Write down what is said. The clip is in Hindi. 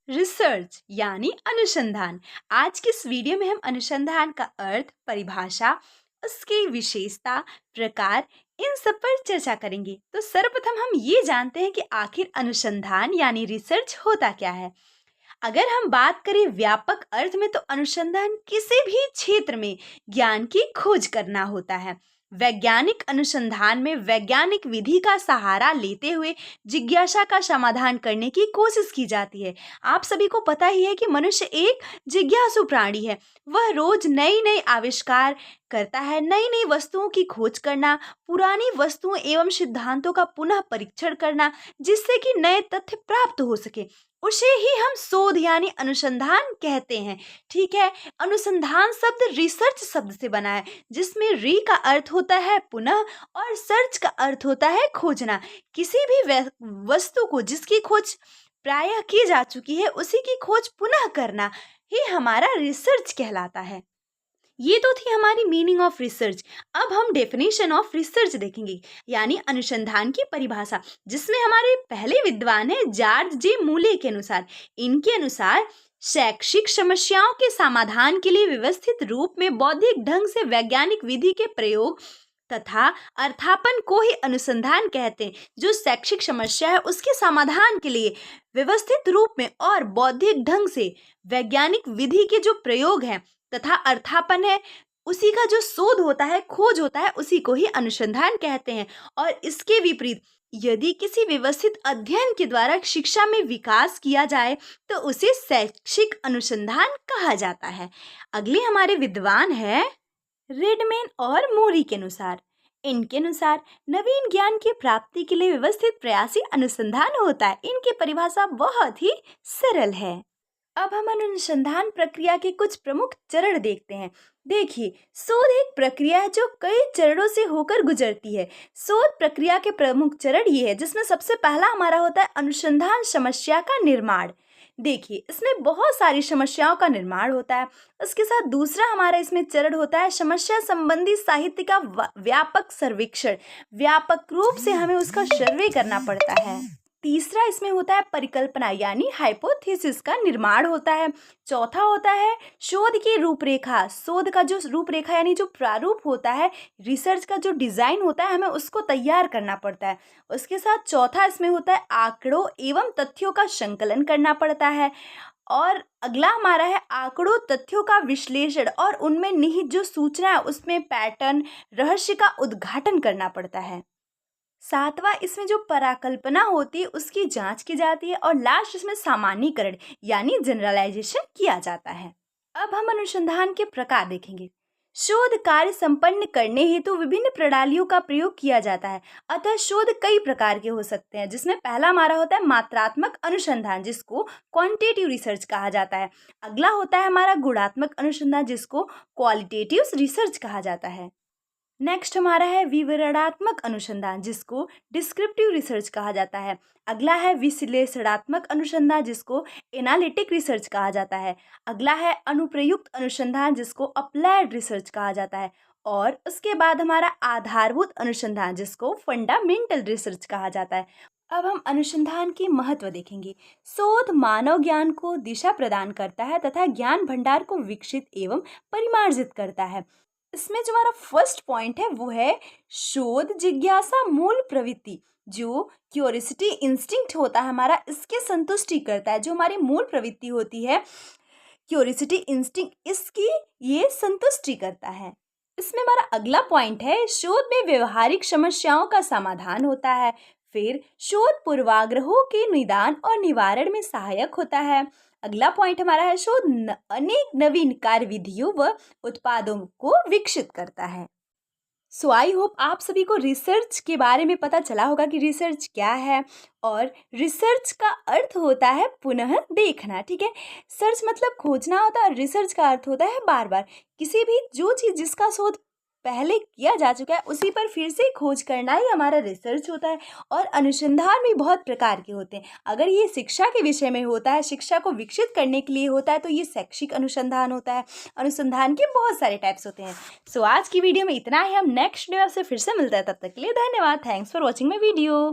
रिसर्च यानी अनुसंधान। आज के इस वीडियो में हम अनुसंधान का अर्थ, परिभाषा, उसकी विशेषता, प्रकार, इन सब पर चर्चा करेंगे। तो सर्वप्रथम हम ये जानते हैं कि आखिर अनुसंधान यानी रिसर्च होता क्या है। अगर हम बात करें व्यापक अर्थ में तो अनुसंधान किसी भी क्षेत्र में ज्ञान की खोज करना होता है। वैज्ञानिक अनुसंधान में वैज्ञानिक विधि का सहारा लेते हुए जिज्ञासा का समाधान करने की कोशिश की जाती है। आप सभी को पता ही है कि मनुष्य एक जिज्ञासु प्राणी है। वह रोज नई नई आविष्कार करता है, नई नई वस्तुओं की खोज करना, पुरानी वस्तुओं एवं सिद्धांतों का पुनः परीक्षण करना, जिससे कि नए तथ्य प्राप्त हो सके, उसे ही हम शोध यानी अनुसंधान कहते हैं। ठीक है, अनुसंधान शब्द रिसर्च शब्द से बना है, जिसमें री का अर्थ होता है पुनः और सर्च का अर्थ होता है खोजना। किसी भी वस्तु को जिसकी खोज प्रायः की जा चुकी है, उसी की खोज पुनः करना ही हमारा रिसर्च कहलाता है। ये तो थी हमारी मीनिंग ऑफ रिसर्च। अब हम डेफिनेशन ऑफ रिसर्च देखेंगे, यानी अनुसंधान की परिभाषा, जिसमें हमारे पहले विद्वान है जॉर्ज जे मूले के अनुसार। इनके अनुसार शैक्षिक समस्याओं के समाधान के लिए व्यवस्थित रूप में बौद्धिक ढंग से वैज्ञानिक विधि के प्रयोग तथा अर्थापन को ही अनुसंधान कहते हैं। जो शैक्षिक समस्या है उसके समाधान के लिए व्यवस्थित रूप में और बौद्धिक ढंग से वैज्ञानिक विधि के जो प्रयोग हैं तथा अर्थापन है, उसी का जो शोध होता है, खोज होता है, उसी को ही अनुसंधान कहते हैं। और इसके विपरीत यदि किसी व्यवस्थित अध्ययन के द्वारा शिक्षा में विकास किया जाए तो उसे शैक्षिक अनुसंधान कहा जाता है। अगले हमारे विद्वान है रेडमैन और मोरी के अनुसार। इनके अनुसार नवीन ज्ञान की प्राप्ति के लिए व्यवस्थित प्रयासी अनुसंधान होता है। इनकी परिभाषा बहुत ही सरल है। अब हम अनुसंधान प्रक्रिया के कुछ प्रमुख चरण देखते हैं। देखिए, शोध एक प्रक्रिया है जो कई चरणों से होकर गुजरती है। शोध प्रक्रिया के प्रमुख चरण ये है, जिसमें सबसे पहला हमारा होता है अनुसंधान समस्या का निर्माण। देखिए, इसमें बहुत सारी समस्याओं का निर्माण होता है। उसके साथ दूसरा हमारा इसमें चरण होता है समस्या संबंधी साहित्य का व्यापक सर्वेक्षण। व्यापक रूप से हमें उसका सर्वे करना पड़ता है। तीसरा इसमें होता है परिकल्पना यानी हाइपोथेसिस का निर्माण होता है। चौथा होता है शोध की रूपरेखा। शोध का जो रूपरेखा यानी जो प्रारूप होता है, रिसर्च का जो डिजाइन होता है, हमें उसको तैयार करना पड़ता है। उसके साथ चौथा इसमें होता है आंकड़ों एवं तथ्यों का संकलन करना पड़ता है। और अगला हमारा है आंकड़ों तथ्यों का विश्लेषण और उनमें निहित जो सूचना है उसमें पैटर्न रहस्य का उद्घाटन करना पड़ता है। सातवां इसमें जो पराकल्पना होती है उसकी जांच की जाती है। और लास्ट इसमें सामान्यीकरण यानी जनरलाइजेशन किया जाता है। अब हम अनुसंधान के प्रकार देखेंगे। शोध कार्य संपन्न करने हेतु विभिन्न प्रणालियों का प्रयोग किया जाता है। अतः शोध कई प्रकार के हो सकते हैं, जिसमें पहला हमारा होता है मात्रात्मक अनुसंधान, जिसको क्वांटिटेटिव रिसर्च कहा जाता है। अगला होता है हमारा गुणात्मक अनुसंधान, जिसको क्वालिटेटिव रिसर्च कहा जाता है। नेक्स्ट हमारा है विवरणात्मक अनुसंधान, जिसको डिस्क्रिप्टिव रिसर्च कहा जाता है। अगला है विश्लेषणात्मक अनुसंधान, जिसको एनालिटिक रिसर्च कहा जाता है। अगला है अनुप्रयुक्त अनुसंधान, जिसको अप्लाइड रिसर्च कहा जाता है। और उसके बाद हमारा आधारभूत अनुसंधान, जिसको फंडामेंटल रिसर्च कहा जाता है। अब हम अनुसंधान की महत्व देखेंगे। शोध मानव ज्ञान को दिशा प्रदान करता है तथा ज्ञान भंडार को विकसित एवं परिमार्जित करता है। इसमें जो हमारा फर्स्ट पॉइंट है वो है शोध जिज्ञासा मूल प्रवृत्ति। जो क्यूरियोसिटी इंस्टिंक्ट होता है हमारा, इसके संतुष्टि करता है। जो हमारी मूल प्रवृत्ति होती है क्यूरियोसिटी इंस्टिंक्ट, इसकी ये संतुष्टि करता है। इसमें हमारा अगला पॉइंट है शोध में व्यवहारिक समस्याओं का समाधान होता है। फिर शोध पूर्वाग्रहों के निदान और निवारण में सहायक होता है। अगला पॉइंट हमारा है शोध अनेक नवीन कार्य विधियों व उत्पादों को विकसित करता है। सो आई होप आप सभी को रिसर्च के बारे में पता चला होगा कि रिसर्च क्या है। और रिसर्च का अर्थ होता है पुनः देखना। ठीक है, सर्च मतलब खोजना होता है और रिसर्च का अर्थ होता है बार बार किसी भी जो चीज़ जिसका शोध पहले किया जा चुका है उसी पर फिर से खोज करना ही हमारा रिसर्च होता है। और अनुसंधान भी बहुत प्रकार के होते हैं। अगर ये शिक्षा के विषय में होता है, शिक्षा को विकसित करने के लिए होता है, तो ये शैक्षिक अनुसंधान होता है। अनुसंधान के बहुत सारे टाइप्स होते हैं। सो आज की वीडियो में इतना ही। हम नेक्स्ट वीडियो से फिर से मिलते हैं, तब तक के लिए धन्यवाद। Thanks for watching my video.